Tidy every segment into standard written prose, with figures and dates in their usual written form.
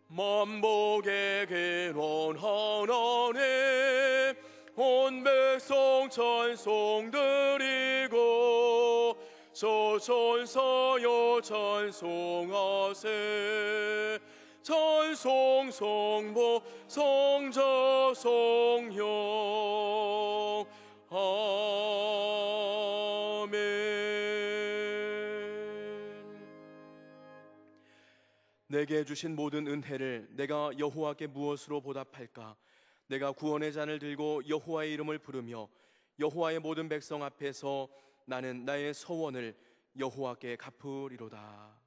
만복의 근원 하나님 온 백성 찬송 드리고 저 천사여 찬송하세. 찬송 성부 성자 성령 아멘. 내게 주신 모든 은혜를 내가 여호와께 무엇으로 보답할까? 내가 구원의 잔을 들고 여호와의 이름을 부르며 여호와의 모든 백성 앞에서 나는 나의 서원을 여호와께 갚으리로다.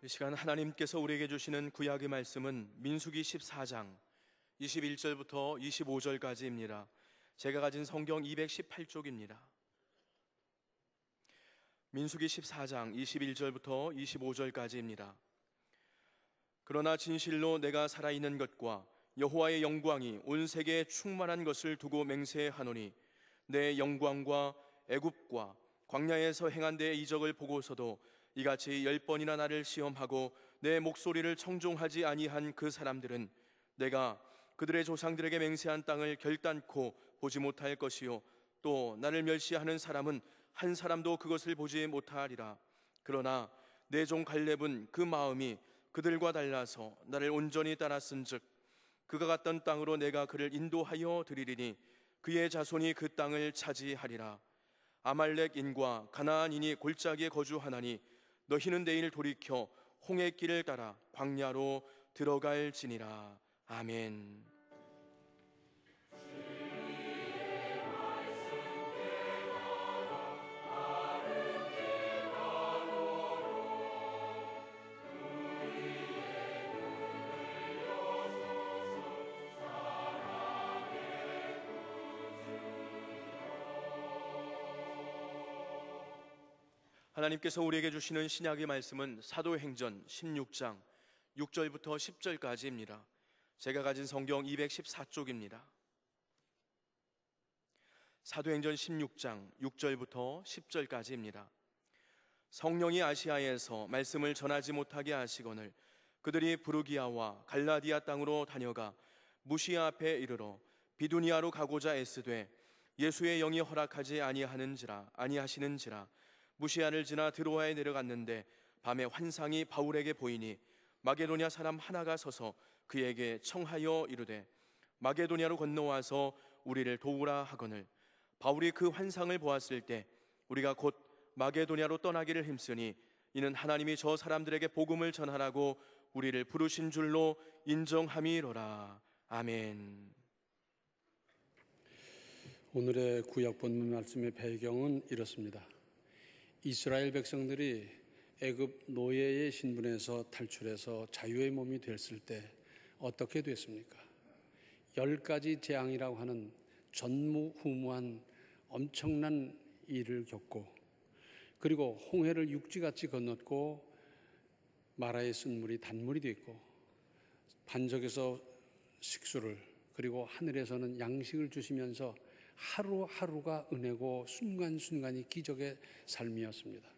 이 시간 하나님께서 우리에게 주시는 구약의 말씀은 민수기 14장 21절부터 25절까지입니다. 제가 가진 성경 218쪽입니다. 민수기 14장 21절부터 25절까지입니다. 그러나 진실로 내가 살아있는 것과 여호와의 영광이 온 세계에 충만한 것을 두고 맹세하노니 내 영광과 애굽과 광야에서 행한 내 이적을 보고서도 이같이 10번이나 나를 시험하고 내 목소리를 청종하지 아니한 그 사람들은 내가 그들의 조상들에게 맹세한 땅을 결단코 보지 못할 것이요 또 나를 멸시하는 사람은 한 사람도 그것을 보지 못하리라. 그러나 내 종 갈렙은 그 마음이 그들과 달라서 나를 온전히 따랐은즉 그가 갔던 땅으로 내가 그를 인도하여 드리리니 그의 자손이 그 땅을 차지하리라. 아말렉인과 가나안인이 골짜기에 거주하나니 너희는 내일 돌이켜 홍해 길을 따라 광야로 들어갈지니라. 아멘. 하나님께서 우리에게 주시는 신약의 말씀은 사도행전 16장 6절부터 10절까지입니다. 제가 가진 성경 214쪽입니다. 사도행전 16장 6절부터 10절까지입니다. 성령이 아시아에서 말씀을 전하지 못하게 하시거늘 그들이 부르기아와 갈라디아 땅으로 다녀가 무시아 앞에 이르러 비두니아로 가고자 애쓰되 예수의 영이 허락하지 아니하시는지라 무시아를 지나 드로아에 내려갔는데 밤에 환상이 바울에게 보이니 마게도냐 사람 하나가 서서 그에게 청하여 이르되 마게도냐로 건너와서 우리를 도우라 하거늘 바울이 그 환상을 보았을 때 우리가 곧 마게도냐로 떠나기를 힘쓰니 이는 하나님이 저 사람들에게 복음을 전하라고 우리를 부르신 줄로 인정함이로라. 아멘. 오늘의 구약 본문 말씀의 배경은 이렇습니다. 이스라엘 백성들이 애굽 노예의 신분에서 탈출해서 자유의 몸이 됐을 때 어떻게 됐습니까? 10가지 재앙이라고 하는 전무후무한 엄청난 일을 겪고 그리고 홍해를 육지같이 건넜고 마라의 쓴물이 단물이 됐고 반석에서 식수를 그리고 하늘에서는 양식을 주시면서 하루하루가 은혜고 순간순간이 기적의 삶이었습니다.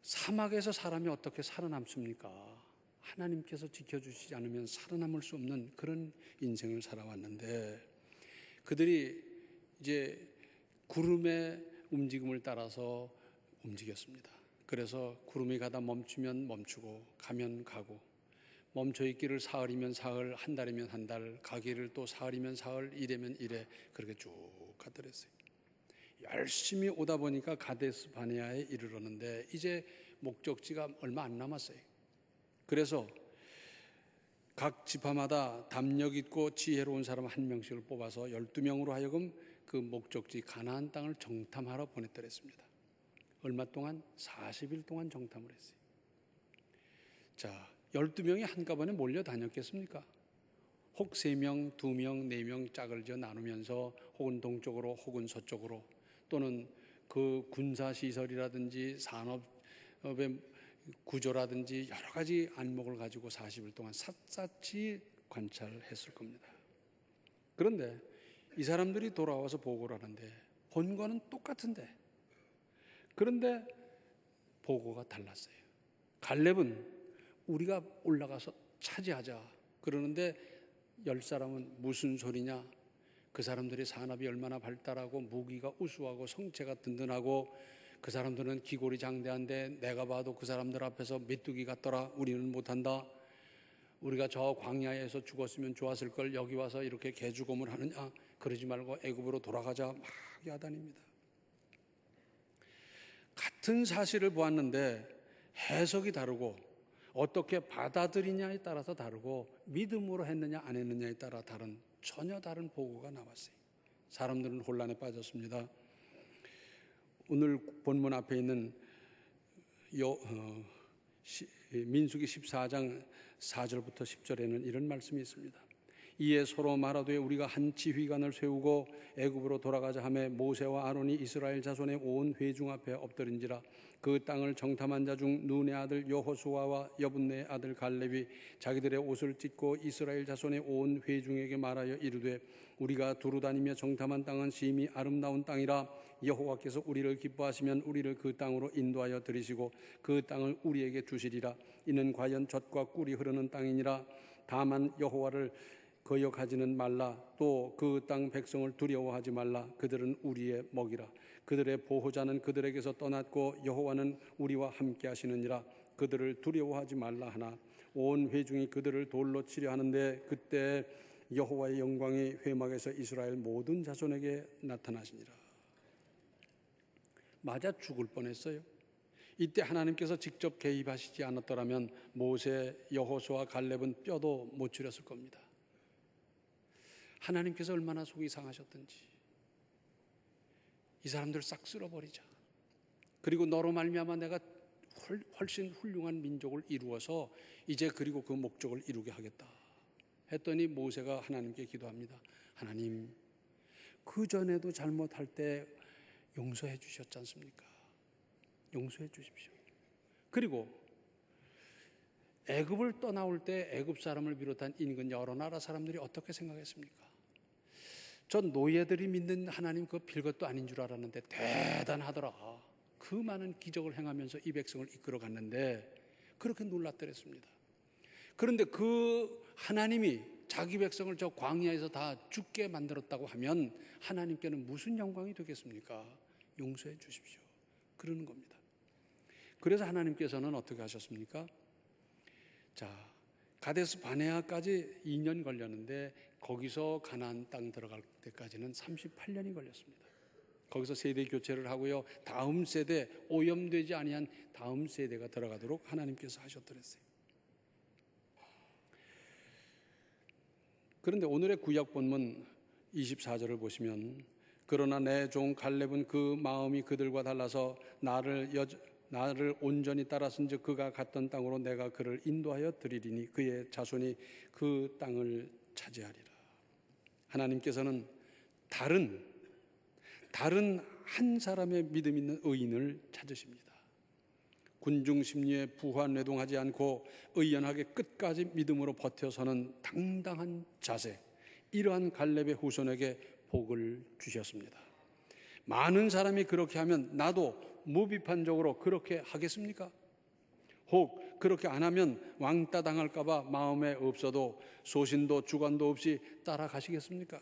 사막에서 사람이 어떻게 살아남습니까? 하나님께서 지켜주시지 않으면 살아남을 수 없는 그런 인생을 살아왔는데 그들이 이제 구름의 움직임을 따라서 움직였습니다. 그래서 구름이 가다 멈추면 멈추고 가면 가고 멈춰있기를 사흘이면 사흘, 한 달이면 한 달, 가기를 또 사흘이면 사흘, 이래면 이래 그렇게 쭉 가더랬어요. 열심히 오다 보니까 가데스 바네아에 이르렀는데 이제 목적지가 얼마 안 남았어요. 그래서 각 지파마다 담력 있고 지혜로운 사람 한 명씩을 뽑아서 12명으로 하여금 그 목적지 가나안 땅을 정탐하러 보냈더랬습니다. 얼마 동안? 40일 동안 정탐을 했어요. 자, 12명이 한꺼번에 몰려다녔겠습니까? 혹 3명, 2명, 4명 짝을 지어 나누면서 혹은 동쪽으로 혹은 서쪽으로 또는 그 군사시설이라든지 산업의 구조라든지 여러 가지 안목을 가지고 40일 동안 샅샅이 관찰했을 겁니다. 그런데 이 사람들이 돌아와서 보고를 하는데 본과는 똑같은데, 그런데 보고가 달랐어요. 갈렙은 우리가 올라가서 차지하자 그러는데 10사람은 무슨 소리냐, 그 사람들이 산업이 얼마나 발달하고 무기가 우수하고 성체가 든든하고 그 사람들은 기골이 장대한데 내가 봐도 그 사람들 앞에서 메뚜기 같더라, 우리는 못한다, 우리가 저 광야에서 죽었으면 좋았을 걸 여기 와서 이렇게 개죽음을 하느냐, 그러지 말고 애굽으로 돌아가자, 막 야단입니다. 같은 사실을 보았는데 해석이 다르고 어떻게 받아들이냐에 따라서 다르고 믿음으로 했느냐 안 했느냐에 따라 전혀 다른 보고가 나왔어요. 사람들은 혼란에 빠졌습니다. 오늘 본문 앞에 있는 민수기 14장 4절부터 10절에는 이런 말씀이 있습니다. 이에 서로 말하되 우리가 한 지휘관을 세우고 애굽으로 돌아가자 하매 모세와 아론이 이스라엘 자손의 온 회중 앞에 엎드린지라. 그 땅을 정탐한 자 중 눈의 아들 여호수아와 여분네의 아들 갈렙이 자기들의 옷을 찢고 이스라엘 자손의 온 회중에게 말하여 이르되 우리가 두루 다니며 정탐한 땅은 심히 아름다운 땅이라. 여호와께서 우리를 기뻐하시면 우리를 그 땅으로 인도하여 들이시고 그 땅을 우리에게 주시리라. 이는 과연 젖과 꿀이 흐르는 땅이니라. 다만 여호와를 거역하지는 말라. 또 그 땅 백성을 두려워하지 말라. 그들은 우리의 먹이라. 그들의 보호자는 그들에게서 떠났고 여호와는 우리와 함께 하시느니라. 그들을 두려워하지 말라 하나 온 회중이 그들을 돌로 치려 하는데 그때 여호와의 영광이 회막에서 이스라엘 모든 자손에게 나타나시니라. 맞아 죽을 뻔했어요. 이때 하나님께서 직접 개입하시지 않았더라면 모세, 여호수아, 갈렙은 뼈도 못 추렸을 겁니다. 하나님께서 얼마나 속이 상하셨던지 이 사람들 싹 쓸어버리자. 그리고 너로 말미암아 내가 훨씬 훌륭한 민족을 이루어서 이제 그리고 그 목적을 이루게 하겠다 했더니 모세가 하나님께 기도합니다. 하나님, 그전에도 잘못할 때 용서해 주셨지 않습니까? 용서해 주십시오. 그리고 애굽을 떠나올 때 애굽 사람을 비롯한 인근 여러 나라 사람들이 어떻게 생각했습니까? 전 노예들이 믿는 하나님 그 별것도 아닌 줄 알았는데 대단하더라. 그 많은 기적을 행하면서 이 백성을 이끌어 갔는데 그렇게 놀랐더랬습니다. 그런데 그 하나님이 자기 백성을 저 광야에서 다 죽게 만들었다고 하면 하나님께는 무슨 영광이 되겠습니까? 용서해 주십시오. 그러는 겁니다. 그래서 하나님께서는 어떻게 하셨습니까? 자, 가데스 바네아까지 2년 걸렸는데 거기서 가나안 땅 들어갈 때까지는 38년이 걸렸습니다. 거기서 세대 교체를 하고요. 다음 세대, 오염되지 아니한 다음 세대가 들어가도록 하나님께서 하셨더랬어요. 그런데 오늘의 구약 본문 24절을 보시면 그러나 내 종 갈렙은 그 마음이 그들과 달라서 나를 온전히 따랐은즉 그가 갔던 땅으로 내가 그를 인도하여 드리리니 그의 자손이 그 땅을 차지하리라. 하나님께서는 다른 한 사람의 믿음 있는 의인을 찾으십니다. 군중 심리에 부화뇌동하지 않고 의연하게 끝까지 믿음으로 버텨서는 당당한 자세, 이러한 갈렙의 후손에게 복을 주셨습니다. 많은 사람이 그렇게 하면 나도 무비판적으로 그렇게 하겠습니까? 혹 그렇게 안 하면 왕따 당할까 봐 마음에 없어도 소신도 주관도 없이 따라가시겠습니까?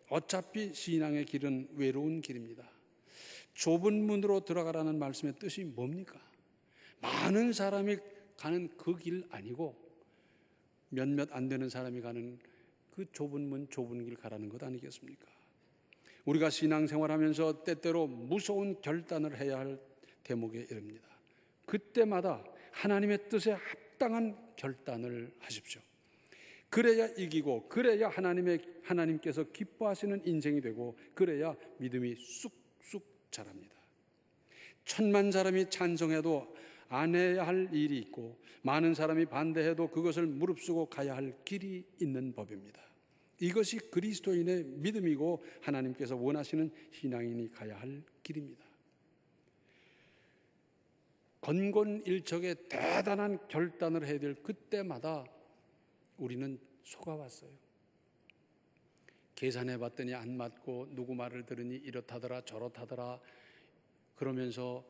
어차피 신앙의 길은 외로운 길입니다. 좁은 문으로 들어가라는 말씀의 뜻이 뭡니까? 많은 사람이 가는 그 길 아니고 몇몇 안 되는 사람이 가는 그 좁은 문, 좁은 길 가라는 것 아니겠습니까? 우리가 신앙생활하면서 때때로 무서운 결단을 해야 할 대목에 이릅니다. 그때마다 하나님의 뜻에 합당한 결단을 하십시오. 그래야 이기고, 그래야 하나님께서 기뻐하시는 인생이 되고, 그래야 믿음이 쑥쑥 자랍니다. 1000만 사람이 찬성해도 안 해야 할 일이 있고 많은 사람이 반대해도 그것을 무릅쓰고 가야 할 길이 있는 법입니다. 이것이 그리스도인의 믿음이고 하나님께서 원하시는 신앙인이 가야 할 길입니다. 건곤일척의 대단한 결단을 해야 될 그때마다 우리는 속아왔어요. 계산해 봤더니 안 맞고 누구 말을 들으니 이렇다더라 저렇다더라 그러면서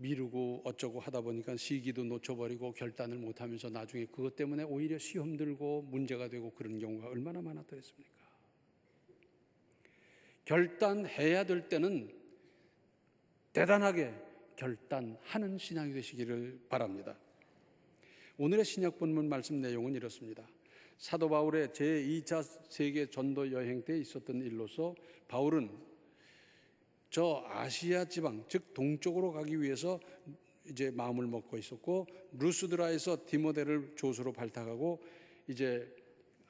미루고 어쩌고 하다 보니까 시기도 놓쳐버리고 결단을 못하면서 나중에 그것 때문에 오히려 시험 들고 문제가 되고 그런 경우가 얼마나 많았더랬습니까? 결단해야 될 때는 대단하게 결단하는 신앙이 되시기를 바랍니다. 오늘의 신약 본문 말씀 내용은 이렇습니다. 사도 바울의 제2차 세계 전도 여행 때 있었던 일로서 바울은 저 아시아 지방, 즉 동쪽으로 가기 위해서 이제 마음을 먹고 있었고 루스드라에서 디모데를 조수로 발탁하고 이제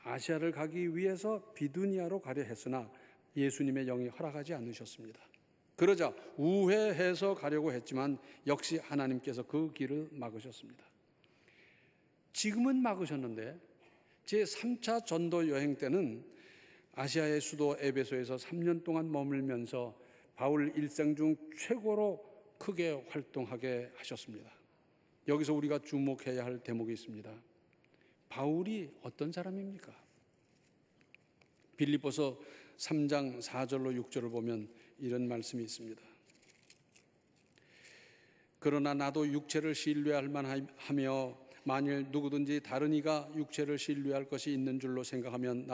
아시아를 가기 위해서 비두니아로 가려 했으나 예수님의 영이 허락하지 않으셨습니다. 그러자 우회해서 가려고 했지만 역시 하나님께서 그 길을 막으셨습니다. 지금은 막으셨는데 제3차 전도 여행 때는 아시아의 수도 에베소에서 3년 동안 머물면서 바울 일생 중 최고로 크게 활동하게 하셨습니다. 여기서 우리가 주목해야 할 대목이 있습니다. 바울이 어떤 사람입니까? 빌립보서 3장 4절로 6절을 보면 이런 말씀이 있습니다. 그러나 나도 육체를 신뢰할 만하며 만일 누구든지 다른 이가 육체를 신뢰할 것이 있는 줄로 생각하면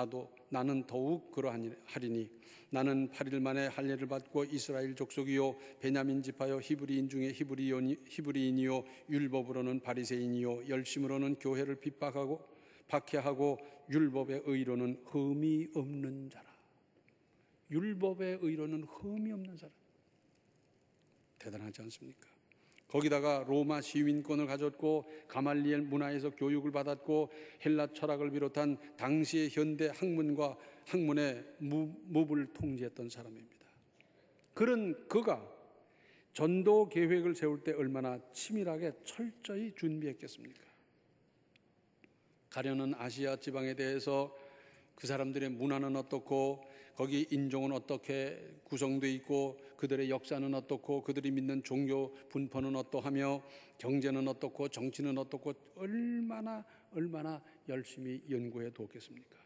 나는 더욱 그러하리니 나는 8일 만에 할례를 받고 이스라엘 족속이요 베냐민 지파요 히브리인 중에 히브리인이요 율법으로는 바리새인이요 열심으로는 교회를 박해하고 율법의 의로는 흠이 없는 자라. 율법의 의로는 흠이 없는 사람. 대단하지 않습니까? 거기다가 로마 시민권을 가졌고 가말리엘 문화에서 교육을 받았고 헬라 철학을 비롯한 당시의 현대 학문의 무을 통제했던 사람입니다. 그런 그가 전도 계획을 세울 때 얼마나 치밀하게 철저히 준비했겠습니까? 가려는 아시아 지방에 대해서 그 사람들의 문화는 어떻고 거기 인종은 어떻게 구성되어 있고 그들의 역사는 어떻고 그들이 믿는 종교 분포는 어떠하며 경제는 어떻고 정치는 어떻고 얼마나 열심히 연구해 두었겠습니까?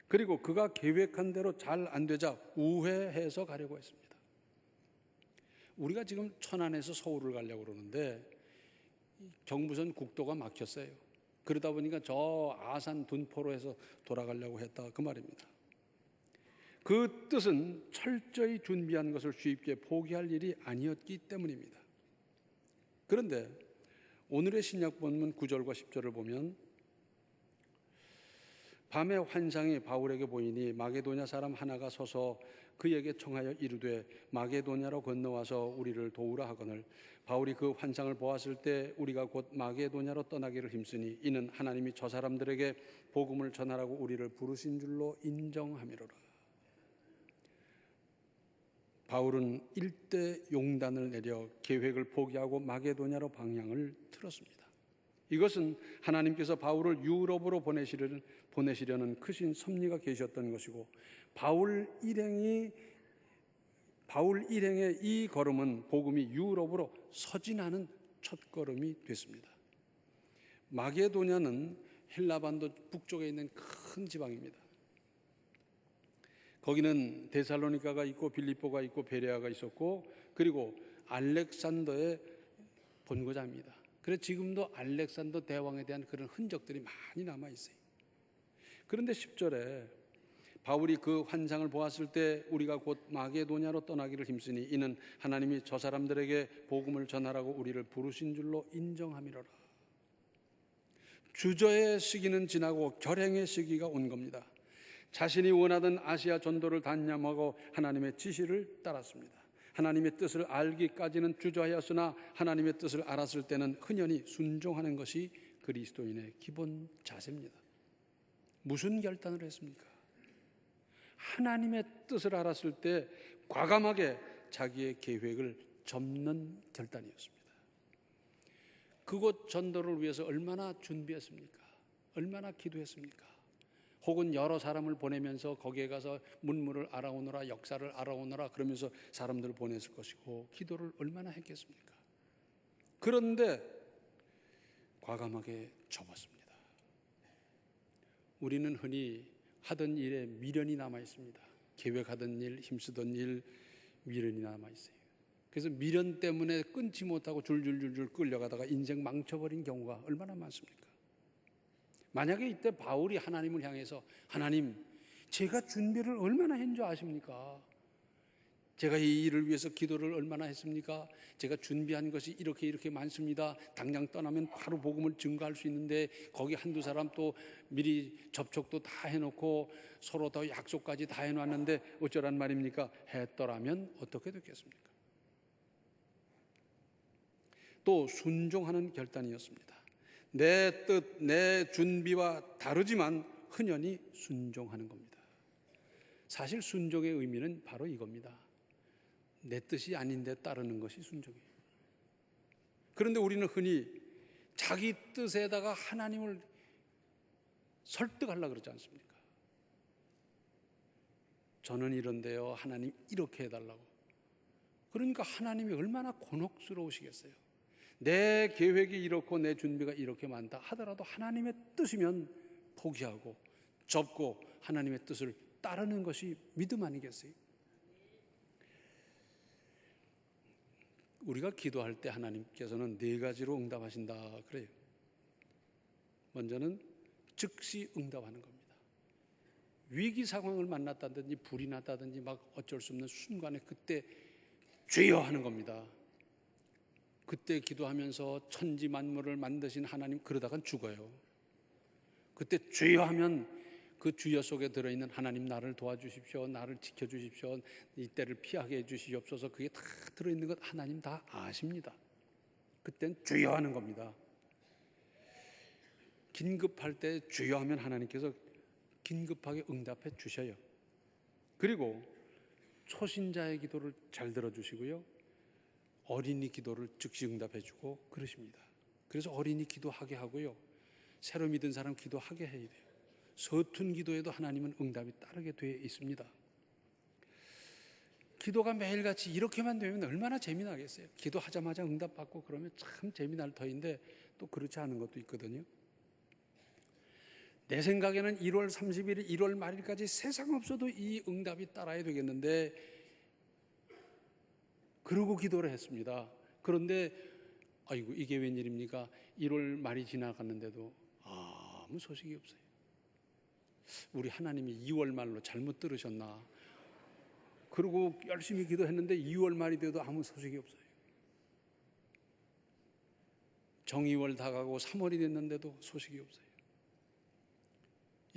그리고 그가 계획한 대로 잘 안 되자 우회해서 가려고 했습니다. 우리가 지금 천안에서 서울을 가려고 그러는데 경부선 국도가 막혔어요. 그러다 보니까 저 아산 둔포로 해서 돌아가려고 했다 그 말입니다. 그 뜻은 철저히 준비한 것을 쉽게 포기할 일이 아니었기 때문입니다. 그런데 오늘의 신약 본문 9절과 10절을 보면 밤에 환상이 바울에게 보이니 마게도냐 사람 하나가 서서 그에게 청하여 이르되 마게도냐로 건너와서 우리를 도우라 하거늘 바울이 그 환상을 보았을 때 우리가 곧 마게도냐로 떠나기를 힘쓰니 이는 하나님이 저 사람들에게 복음을 전하라고 우리를 부르신 줄로 인정함이로라. 바울은 일대 용단을 내려 계획을 포기하고 마게도냐로 방향을 틀었습니다. 이것은 하나님께서 바울을 유럽으로 보내시려는 크신 섭리가 계셨던 것이고 바울 일행의 이 걸음은 복음이 유럽으로 서진하는 첫걸음이 됐습니다. 마게도냐는 헬라반도 북쪽에 있는 큰 지방입니다. 거기는 데살로니가가 있고 빌립보가 있고 베레아가 있었고 그리고 알렉산더의 본거자입니다. 그래서 지금도 알렉산더 대왕에 대한 그런 흔적들이 많이 남아 있어요. 그런데 10절에 바울이 그 환상을 보았을 때 우리가 곧 마게도냐로 떠나기를 힘쓰니 이는 하나님이 저 사람들에게 복음을 전하라고 우리를 부르신 줄로 인정함이로라. 주저의 시기는 지나고 결행의 시기가 온 겁니다. 자신이 원하던 아시아 전도를 단념하고 하나님의 지시를 따랐습니다. 하나님의 뜻을 알기까지는 주저하였으나 하나님의 뜻을 알았을 때는 흔연히 순종하는 것이 그리스도인의 기본 자세입니다. 무슨 결단을 했습니까? 하나님의 뜻을 알았을 때 과감하게 자기의 계획을 접는 결단이었습니다. 그곳 전도를 위해서 얼마나 준비했습니까? 얼마나 기도했습니까? 혹은 여러 사람을 보내면서 거기에 가서 문물을 알아오느라, 역사를 알아오느라 그러면서 사람들을 보냈을 것이고 기도를 얼마나 했겠습니까? 그런데 과감하게 접었습니다. 우리는 흔히 하던 일에 미련이 남아 있습니다. 계획하던 일, 힘쓰던 일, 미련이 남아 있어요. 그래서 미련 때문에 끊지 못하고 줄줄줄줄 끌려가다가 인생 망쳐버린 경우가 얼마나 많습니까? 만약에 이때 바울이 하나님을 향해서 하나님, 제가 준비를 얼마나 했는 줄 아십니까? 제가 이 일을 위해서 기도를 얼마나 했습니까? 제가 준비한 것이 이렇게 많습니다. 당장 떠나면 바로 복음을 증거할 수 있는데 거기 한두 사람 또 미리 접촉도 다 해놓고 서로 더 약속까지 다 해놨는데 어쩌란 말입니까? 했더라면 어떻게 됐겠습니까? 또 순종하는 결단이었습니다. 내 뜻, 내 준비와 다르지만 흔연히 순종하는 겁니다. 사실 순종의 의미는 바로 이겁니다. 내 뜻이 아닌데 따르는 것이 순종이에요. 그런데 우리는 흔히 자기 뜻에다가 하나님을 설득하려고 그러지 않습니까? 저는 이런데요, 하나님 이렇게 해달라고. 그러니까 하나님이 얼마나 곤혹스러우시겠어요. 내 계획이 이렇고 내 준비가 이렇게 많다 하더라도 하나님의 뜻이면 포기하고 접고 하나님의 뜻을 따르는 것이 믿음 아니겠어요? 우리가 기도할 때 하나님께서는 4가지로 응답하신다 그래요. 먼저는 즉시 응답하는 겁니다. 위기 상황을 만났다든지 불이 났다든지 막 어쩔 수 없는 순간에 그때 주여 하는 겁니다. 그때 기도하면서 천지 만물을 만드신 하나님 그러다간 죽어요. 그때 주여 하면 그 주여 속에 들어있는 하나님 나를 도와주십시오, 나를 지켜주십시오, 이때를 피하게 해주시옵소서, 그게 다 들어있는 것 하나님 다 아십니다. 그땐 주여 하는 겁니다. 긴급할 때 주여 하면 하나님께서 긴급하게 응답해 주셔요. 그리고 초신자의 기도를 잘 들어주시고요, 어린이 기도를 즉시 응답해 주고 그러십니다. 그래서 어린이 기도하게 하고요, 새로 믿은 사람 기도하게 해야 돼요. 서툰 기도에도 하나님은 응답이 따르게 되어 있습니다. 기도가 매일같이 이렇게만 되면 얼마나 재미나겠어요. 기도하자마자 응답받고 그러면 참 재미날 터인데 또 그렇지 않은 것도 있거든요. 내 생각에는 1월 30일, 1월 말일까지 세상 없어도 이 응답이 따라야 되겠는데 그러고 기도를 했습니다. 그런데 아이고 이게 웬일입니까? 1월 말이 지나갔는데도 아무 소식이 없어요. 우리 하나님이 2월 말로 잘못 들으셨나? 그리고 열심히 기도했는데 2월 말이 돼도 아무 소식이 없어요. 정의월 다가고 3월이 됐는데도 소식이 없어요.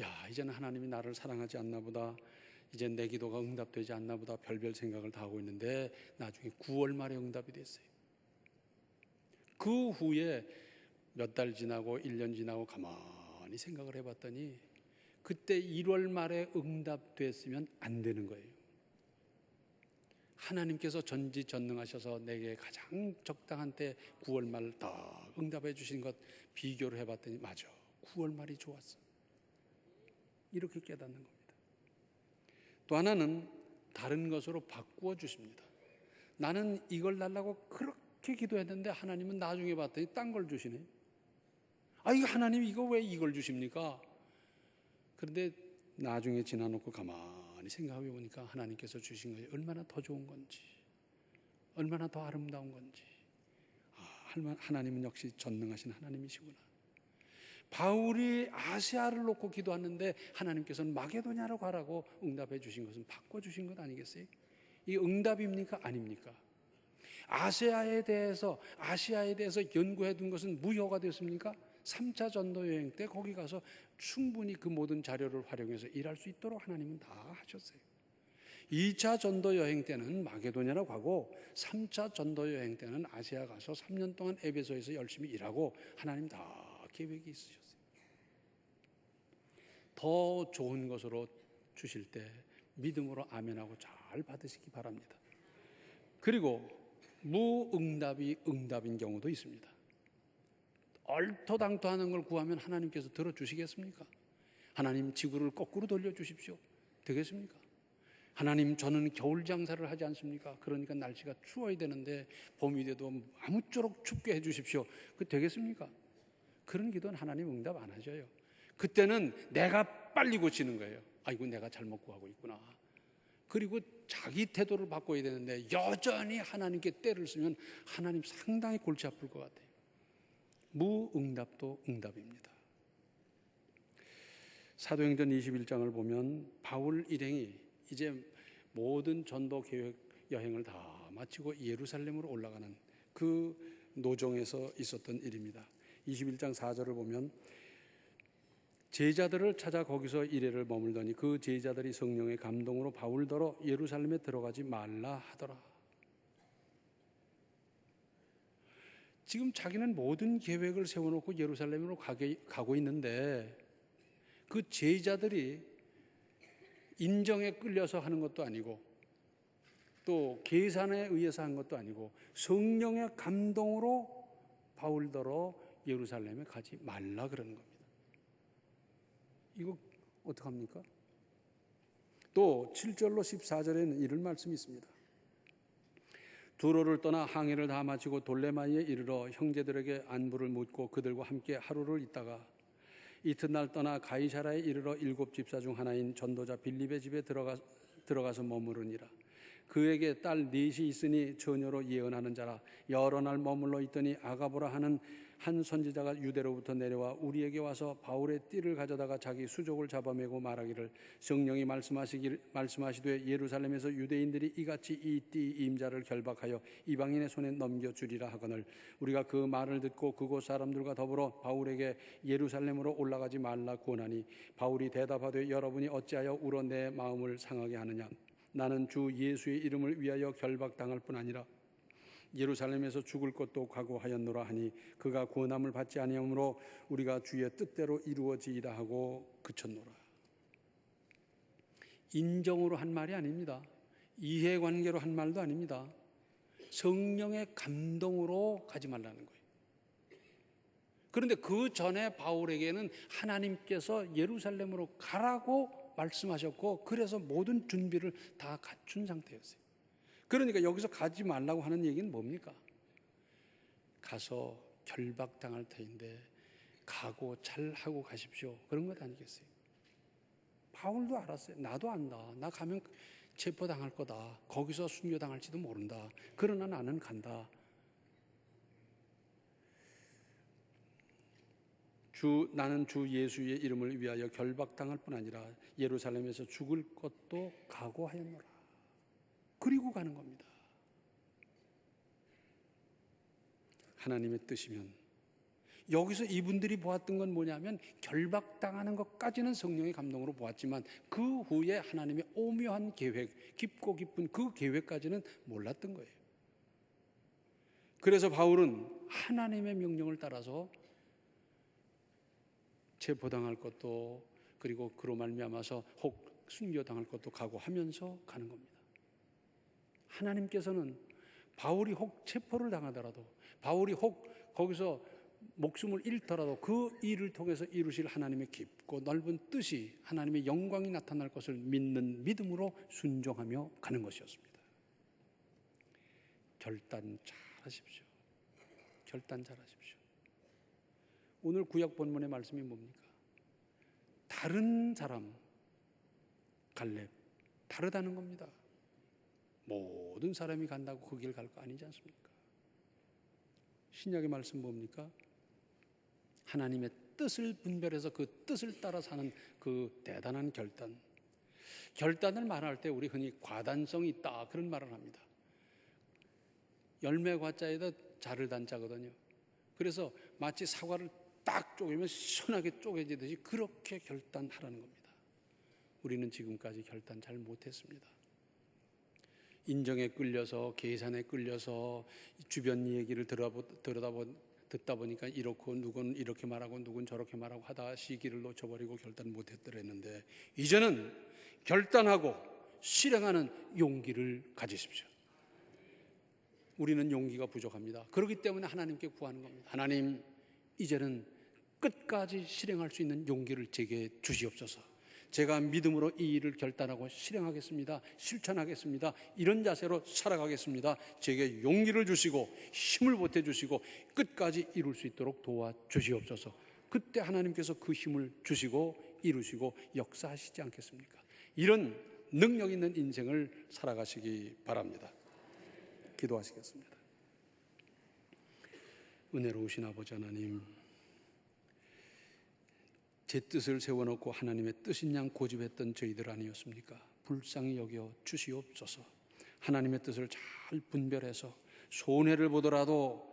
야, 이제는 하나님이 나를 사랑하지 않나 보다, 이제 내 기도가 응답되지 않나 보다 별별 생각을 다 하고 있는데 나중에 9월 말에 응답이 됐어요. 그 후에 몇 달 지나고 1년 지나고 가만히 생각을 해봤더니 그때 1월 말에 응답됐으면 안 되는 거예요. 하나님께서 전지전능하셔서 내게 가장 적당한 때 9월 말 딱 응답해 주신 것 비교를 해봤더니 맞아, 9월 말이 좋았어. 이렇게 깨닫는 겁니다. 또 하나는 다른 것으로 바꾸어 주십니다. 나는 이걸 달라고 그렇게 기도했는데 하나님은 나중에 봤더니 딴 걸 주시네. 이거 하나님 이거 왜 이걸 주십니까? 그런데 나중에 지나놓고 가만히 생각해 보니까 하나님께서 주신 것이 얼마나 더 좋은 건지, 얼마나 더 아름다운 건지. 하나님은 역시 전능하신 하나님이시구나. 바울이 아시아를 놓고 기도하는데 하나님께서는 마게도냐로 가라고 응답해 주신 것은 바꿔주신 것 아니겠어요? 이 응답입니까? 아닙니까? 아시아에 대해서 연구해 둔 것은 무효가 됐습니까? 3차 전도 여행 때 거기 가서 충분히 그 모든 자료를 활용해서 일할 수 있도록 하나님은 다 하셨어요. 2차 전도 여행 때는 마게도냐로 가고 3차 전도 여행 때는 아시아 가서 3년 동안 에베소에서 열심히 일하고 하나님 다 계획이 있으셨어요. 더 좋은 것으로 주실 때 믿음으로 아멘하고 잘 받으시기 바랍니다. 그리고 무응답이 응답인 경우도 있습니다. 얼토당토하는 걸 구하면 하나님께서 들어주시겠습니까? 하나님 지구를 거꾸로 돌려주십시오. 되겠습니까? 하나님 저는 겨울 장사를 하지 않습니까? 그러니까 날씨가 추워야 되는데 봄이 돼도 아무쪼록 춥게 해주십시오. 그 되겠습니까? 그런 기도는 하나님 응답 안 하셔요. 그때는 내가 빨리 고치는 거예요. 아이고 내가 잘못 구하고 있구나. 그리고 자기 태도를 바꿔야 되는데 여전히 하나님께 때를 쓰면 하나님 상당히 골치 아플 것 같아요. 무응답도 응답입니다. 사도행전 21장을 보면 바울 일행이 이제 모든 전도 계획 여행을 다 마치고 예루살렘으로 올라가는 그 노정에서 있었던 일입니다. 21장 4절을 보면 제자들을 찾아 거기서 이래를 머물더니 그 제자들이 성령의 감동으로 바울더러 예루살렘에 들어가지 말라 하더라. 지금 자기는 모든 계획을 세워놓고 예루살렘으로 가고 있는데 그 제자들이 인정에 끌려서 하는 것도 아니고 또 계산에 의해서 한 것도 아니고 성령의 감동으로 바울더러 예루살렘에 가지 말라 그러는 겁니다. 이거 어떡합니까? 또 7절로 14절에는 이런 말씀이 있습니다. 두로를 떠나 항해를 다 마치고 돌레마이에 이르러 형제들에게 안부를 묻고 그들과 함께 하루를 있다가 이튿날 떠나 가이사라에 이르러 7 집사 중 하나인 전도자 빌립의 집에 들어가서 머무르니라. 그에게 딸 넷이 있으니 처녀로 예언하는 자라. 여러 날 머물러 있더니 아가보라 하는 한 선지자가 유대로부터 내려와 우리에게 와서 바울의 띠를 가져다가 자기 수족을 잡아매고 말하기를 성령이 말씀하시되 예루살렘에서 유대인들이 이같이 이 띠 임자를 결박하여 이방인의 손에 넘겨주리라 하거늘 우리가 그 말을 듣고 그곳 사람들과 더불어 바울에게 예루살렘으로 올라가지 말라 구하니 바울이 대답하되 여러분이 어찌하여 울어 내 마음을 상하게 하느냐 나는 주 예수의 이름을 위하여 결박당할 뿐 아니라 예루살렘에서 죽을 것도 각오하였노라 하니 그가 구원함을 받지 아니하므로 우리가 주의 뜻대로 이루어지이다 하고 그쳤노라. 인정으로 한 말이 아닙니다. 이해관계로 한 말도 아닙니다. 성령의 감동으로 가지 말라는 거예요. 그런데 그 전에 바울에게는 하나님께서 예루살렘으로 가라고 말씀하셨고 그래서 모든 준비를 다 갖춘 상태였어요. 그러니까 여기서 가지 말라고 하는 얘기는 뭡니까? 가서 결박당할 터인데 각오 잘 하고 가십시오. 그런 것 아니겠어요? 바울도 알았어요. 나도 안다. 나 가면 체포당할 거다. 거기서 순교당할지도 모른다. 그러나 나는 간다. 나는 주 예수의 이름을 위하여 결박당할 뿐 아니라 예루살렘에서 죽을 것도 각오하였노라. 그리고 가는 겁니다. 하나님의 뜻이면 여기서 이분들이 보았던 건 뭐냐면 결박당하는 것까지는 성령의 감동으로 보았지만 그 후에 하나님의 오묘한 계획, 깊고 깊은 그 계획까지는 몰랐던 거예요. 그래서 바울은 하나님의 명령을 따라서 체포당할 것도 그리고 그로 말미암아서 혹 순교당할 것도 각오하면서 가는 겁니다. 하나님께서는 바울이 혹 체포를 당하더라도 바울이 혹 거기서 목숨을 잃더라도 그 일을 통해서 이루실 하나님의 깊고 넓은 뜻이 하나님의 영광이 나타날 것을 믿는 믿음으로 순종하며 가는 것이었습니다. 결단 잘하십시오. 결단 잘하십시오. 오늘 구약 본문의 말씀이 뭡니까? 다른 사람 갈렙 다르다는 겁니다. 모든 사람이 간다고 그 길 갈 거 아니지 않습니까? 신약의 말씀 뭡니까? 하나님의 뜻을 분별해서 그 뜻을 따라 사는 그 대단한 결단. 결단을 말할 때 우리 흔히 과단성이 있다 그런 말을 합니다. 열매 과자에다 자를 단자거든요. 그래서 마치 사과를 딱 쪼개면 시원하게 쪼개지듯이 그렇게 결단하라는 겁니다. 우리는 지금까지 결단 잘 못했습니다. 인정에 끌려서 계산에 끌려서 주변 얘기를 듣다 보니까 이렇고 누구는 이렇게 말하고 누구는 저렇게 말하고 하다가 시기를 놓쳐버리고 결단 못했더랬는데 이제는 결단하고 실행하는 용기를 가지십시오. 우리는 용기가 부족합니다. 그렇기 때문에 하나님께 구하는 겁니다. 하나님 이제는 끝까지 실행할 수 있는 용기를 제게 주시옵소서. 제가 믿음으로 이 일을 결단하고 실행하겠습니다. 실천하겠습니다. 이런 자세로 살아가겠습니다. 제게 용기를 주시고 힘을 보태주시고 끝까지 이룰 수 있도록 도와주시옵소서. 그때 하나님께서 그 힘을 주시고 이루시고 역사하시지 않겠습니까? 이런 능력 있는 인생을 살아가시기 바랍니다. 기도하시겠습니다. 은혜로우신 아버지 하나님, 제 뜻을 세워놓고 하나님의 뜻인 양 고집했던 저희들 아니었습니까? 불쌍히 여겨 주시옵소서. 하나님의 뜻을 잘 분별해서 손해를 보더라도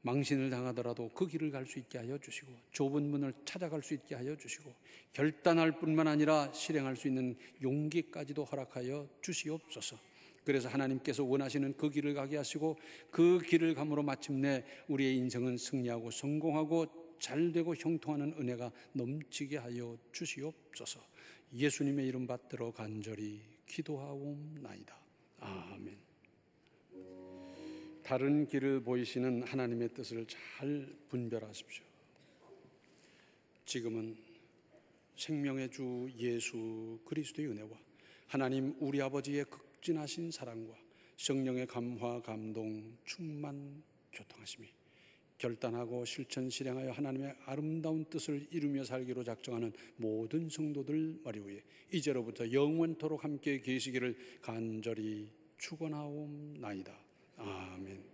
망신을 당하더라도 그 길을 갈 수 있게 하여 주시고 좁은 문을 찾아갈 수 있게 하여 주시고 결단할 뿐만 아니라 실행할 수 있는 용기까지도 허락하여 주시옵소서. 그래서 하나님께서 원하시는 그 길을 가게 하시고 그 길을 감으로 마침내 우리의 인생은 승리하고 성공하고 잘되고 형통하는 은혜가 넘치게 하여 주시옵소서. 예수님의 이름 받들어 간절히 기도하옵나이다. 아멘. 다른 길을 보이시는 하나님의 뜻을 잘 분별하십시오. 지금은 생명의 주 예수 그리스도의 은혜와 하나님 우리 아버지의 극진하신 사랑과 성령의 감화 감동 충만 교통하심이 결단하고 실천 실행하여 하나님의 아름다운 뜻을 이루며 살기로 작정하는 모든 성도들 머리 위에 이제로부터 영원토록 함께 계시기를 간절히 축원하옵나이다. 아멘.